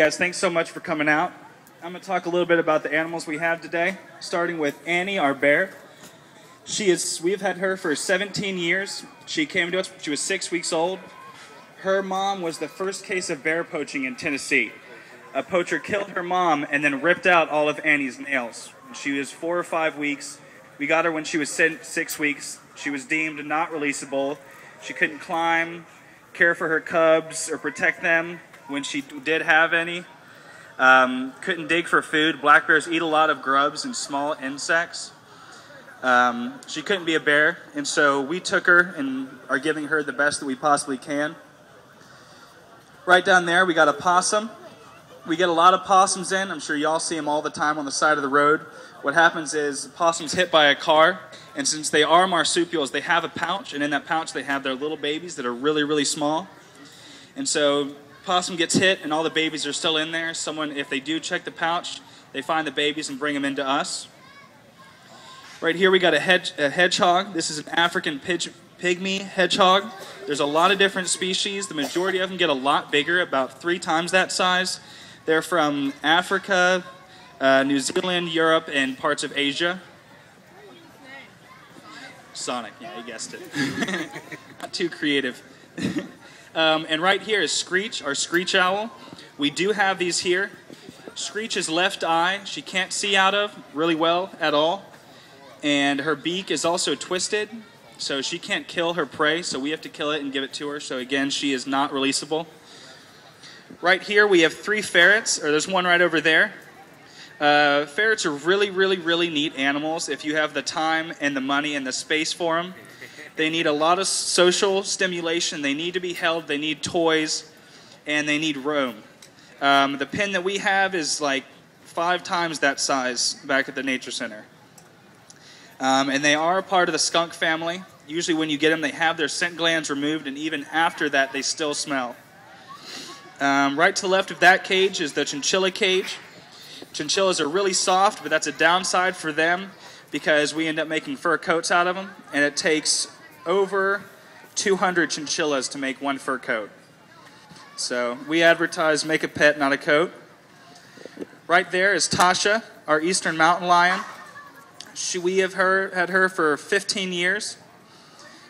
Guys, thanks so much for coming out. I'm going to talk a little bit about the animals we have today, starting with Annie, our bear. We've had her for 17 years. She came to us when she was 6 weeks old. Her mom was the first case of bear poaching in Tennessee. A poacher killed her mom and then ripped out all of Annie's nails. She was 4 or 5 weeks. We got her when she was 6 weeks. She was deemed not releasable. She couldn't climb, care for her cubs, or protect them when she did have any. Couldn't dig for food. Black bears eat a lot of grubs and small insects. She couldn't be a bear, and so we took her and are giving her the best that we possibly can. Right down there, we got a possum. We get a lot of possums in. I'm sure y'all see them all the time on the side of the road. What happens is the possum's hit by a car, and since they are marsupials, they have a pouch, and in that pouch they have their little babies that are really, really small. And so possum gets hit, and all the babies are still in there. If they do check the pouch, they find the babies and bring them into us. Right here we got a hedgehog. This is an African pygmy hedgehog. There's a lot of different species. The majority of them get a lot bigger, about 3 times that size. They're from Africa, New Zealand, Europe, and parts of Asia. Sonic, yeah, you guessed it. Not too creative. And right here is Screech, our screech owl. We do have these here. Screech's left eye, she can't see out of really well at all. And her beak is also twisted, so she can't kill her prey, so we have to kill it and give it to her. So again, she is not releasable. Right here we have 3 ferrets, or there's one right over there. Ferrets are really, really, really neat animals if you have the time and the money and the space for them. They need a lot of social stimulation. They need to be held. They need toys, and they need room. The pen that we have is like 5 times that size back at the Nature Center. And they are a part of the skunk family. Usually when you get them, they have their scent glands removed, and even after that, they still smell. Right to the left of that cage is the chinchilla cage. Chinchillas are really soft, but that's a downside for them because we end up making fur coats out of them, and it takes over 200 chinchillas to make 1 fur coat. So we advertise make a pet, not a coat. Right there is Tasha, our eastern mountain lion. We have had her for 15 years.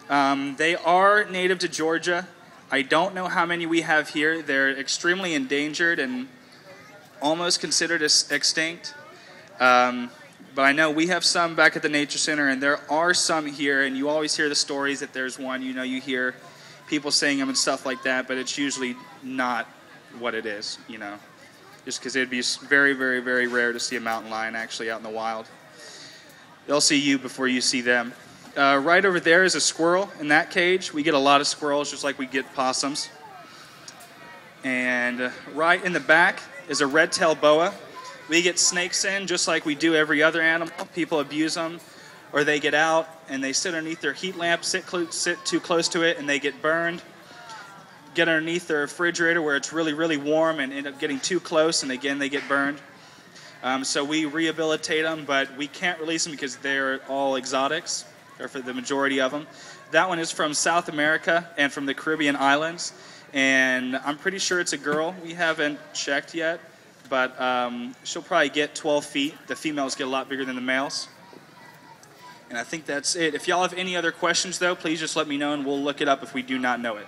They are native to Georgia. I don't know how many we have here. They're extremely endangered and almost considered extinct. But I know we have some back at the Nature Center, and there are some here, and you always hear the stories that there's one. You know, you hear people saying them and stuff like that, but it's usually not what it is, you know, just because it'd be very, very, very rare to see a mountain lion actually out in the wild. They'll see you before you see them. Right over there is a squirrel in that cage. We get a lot of squirrels just like we get possums. And right in the back is a red-tailed boa. We get snakes in just like we do every other animal. People abuse them, or they get out and they sit underneath their heat lamp, sit too close to it, and they get burned. Get underneath their refrigerator where it's really, really warm and end up getting too close, and again, they get burned. So we rehabilitate them, but we can't release them because they're all exotics, or for the majority of them. That one is from South America and from the Caribbean islands, and I'm pretty sure it's a girl. We haven't checked yet, but she'll probably get 12 feet. The females get a lot bigger than the males. And I think that's it. If y'all have any other questions, though, please just let me know, and we'll look it up if we do not know it.